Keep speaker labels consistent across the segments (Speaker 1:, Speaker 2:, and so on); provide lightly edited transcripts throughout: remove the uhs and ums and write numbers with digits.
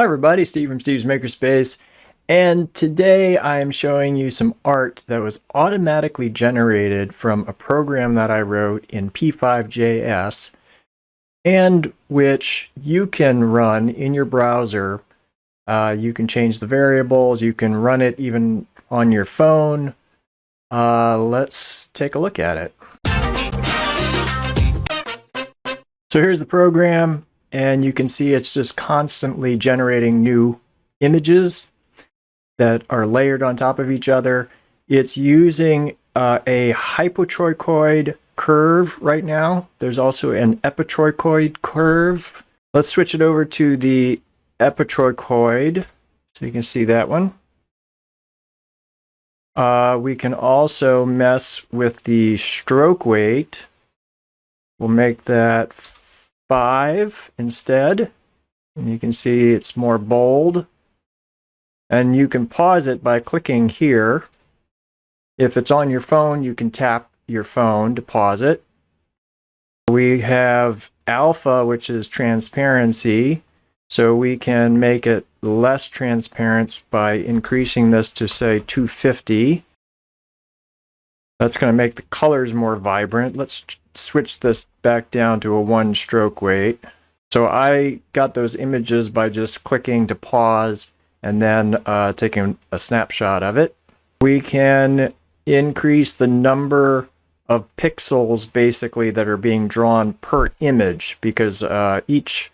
Speaker 1: Hi everybody, Steve from Steve's Makerspace, and today I am showing you some art that was automatically generated from a program that I wrote in p5.js and which you can run in your browser. You can change the variables, you can run it even on your phone. Let's take a look at it. So here's the program. And you can see it's just constantly generating new images that are layered on top of each other. It's using a hypotrochoid curve right now. There's also an epitrochoid curve. Let's switch it over to the epitrochoid so you can see that one. We can also mess with the stroke weight. We'll make that 5 instead, and you can see it's more bold, and you can pause it by clicking here. If it's on your phone, you can tap your phone to pause it. We have alpha, which is transparency, so we can make it less transparent by increasing this to say 250. That's going to make the colors more vibrant. Let's switch this back down to a 1 stroke weight. So I got those images by just clicking to pause and then taking a snapshot of it. We can increase the number of pixels basically that are being drawn per image, because each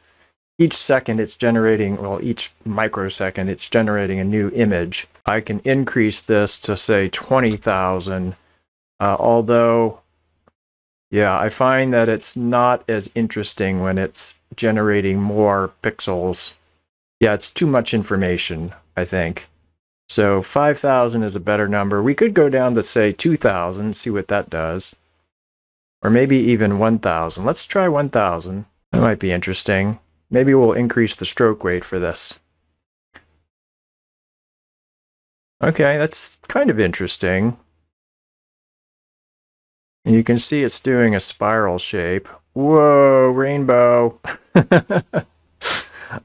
Speaker 1: second it's generating, well, each microsecond it's generating a new image. I can increase this to say 20,000. Although, yeah, I find that it's not as interesting when it's generating more pixels. Yeah, it's too much information, I think. So 5,000 is a better number. We could go down to, say, 2,000, see what that does. Or maybe even 1,000. Let's try 1,000. That might be interesting. Maybe we'll increase the stroke weight for this. Okay, that's kind of interesting. And you can see it's doing a spiral shape. Whoa, rainbow.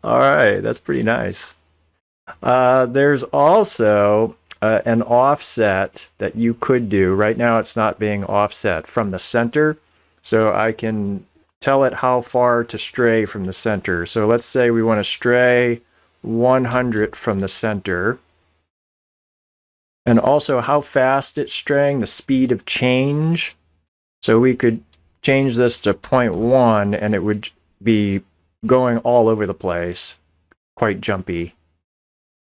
Speaker 1: All right, that's pretty nice. There's also an offset that you could do. Right now it's not being offset from the center, so I can tell it how far to stray from the center. So let's say we want to stray 100 from the center. And also how fast it's straying, the speed of change. So we could change this to 0.1 and it would be going all over the place, quite jumpy.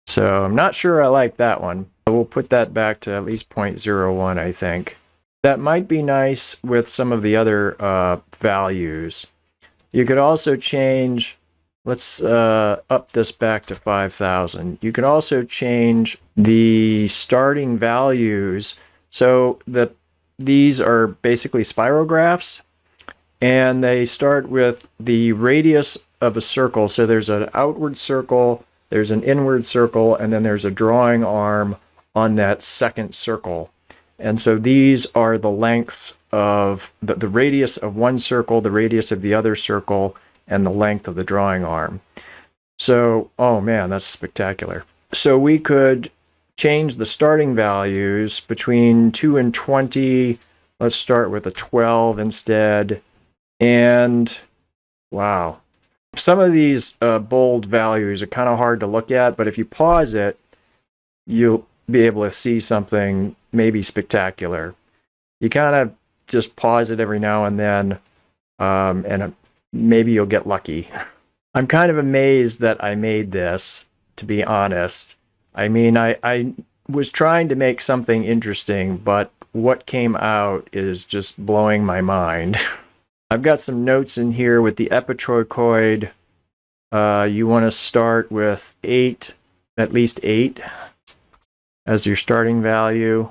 Speaker 1: So I'm not sure I like that one. We'll put that back to at least 0.01, I think. That might be nice with some of the other values. You could also change, let's up this back to 5,000. You can also change the starting values so that these are basically spirographs, and they start with the radius of a circle. So there's an outward circle, there's an inward circle, and then there's a drawing arm on that second circle. And so these are the lengths of the radius of one circle, the radius of the other circle, and the length of the drawing arm. So, oh man, that's spectacular. So we could change the starting values between 2 and 20. Let's start with a 12 instead. And wow, some of these bold values are kind of hard to look at, but if you pause it, you'll be able to see something maybe spectacular. You kind of just pause it every now and then, and maybe you'll get lucky. I'm kind of amazed that I made this, to be honest. I mean, I was trying to make something interesting, but what came out is just blowing my mind. I've got some notes in here with the epitrochoid. You want to start with 8, at least 8 as your starting value.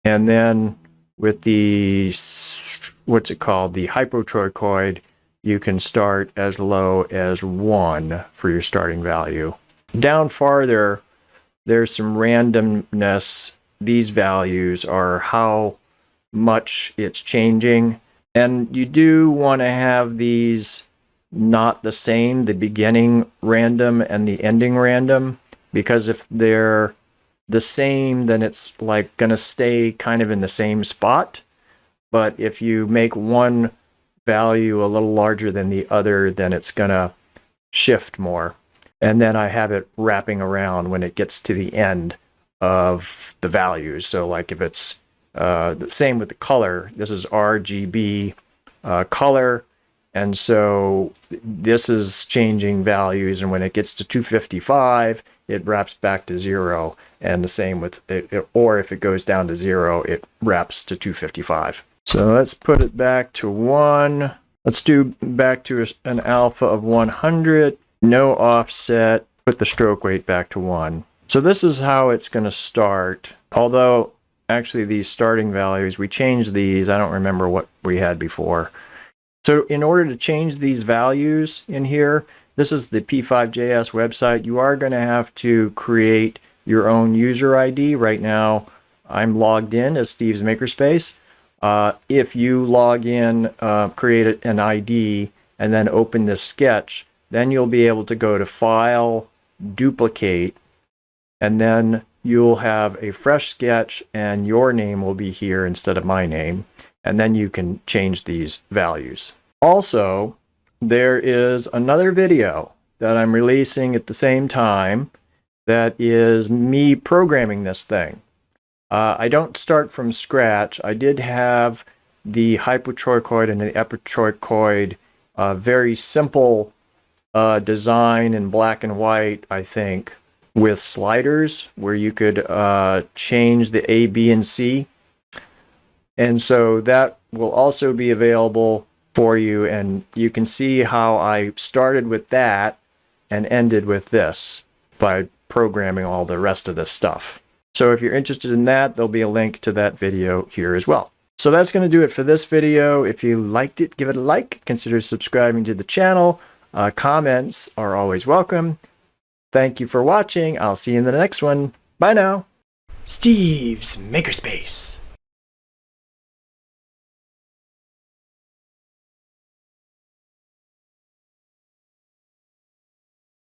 Speaker 1: And then with the, what's it called, the hypotrochoid, you can start as low as 1 for your starting value. Down farther, there's some randomness. These values are how much it's changing. And you do want to have these not the same, the beginning random and the ending random, because if they're the same, then it's like going to stay kind of in the same spot. But if you make one value a little larger than the other, then it's going to shift more. And then I have it wrapping around when it gets to the end of the values. So like if it's the same with the color, this is RGB color. And so this is changing values, and when it gets to 255, it wraps back to 0. And the same with it, or if it goes down to 0, it wraps to 255. So let's put it back to 1. Let's do back to an alpha of 100, no offset, put the stroke weight back to 1. So this is how it's going to start. Although actually these starting values, we changed these. I don't remember what we had before. So in order to change these values in here, this is the p5.js website. You are going to have to create your own user ID. Right now, I'm logged in as Steve's Makerspace. If you log in, create an ID, and then open this sketch, then you'll be able to go to File, Duplicate, and then you'll have a fresh sketch, and your name will be here instead of my name. And then you can change these values. Also, there is another video that I'm releasing at the same time that is me programming this thing. I don't start from scratch. I did have the hypotrochoid and the epitrochoid, very simple design in black and white, I think, with sliders where you could change the A, B, and C. And so that will also be available for you, and you can see how I started with that and ended with this by programming all the rest of this stuff. So if you're interested in that, there'll be a link to that video here as well. So that's going to do it for this video. If you liked it, give it a like. Consider subscribing to the channel. Comments are always welcome. Thank you for watching. I'll see you in the next one. Bye now. Steve's Makerspace.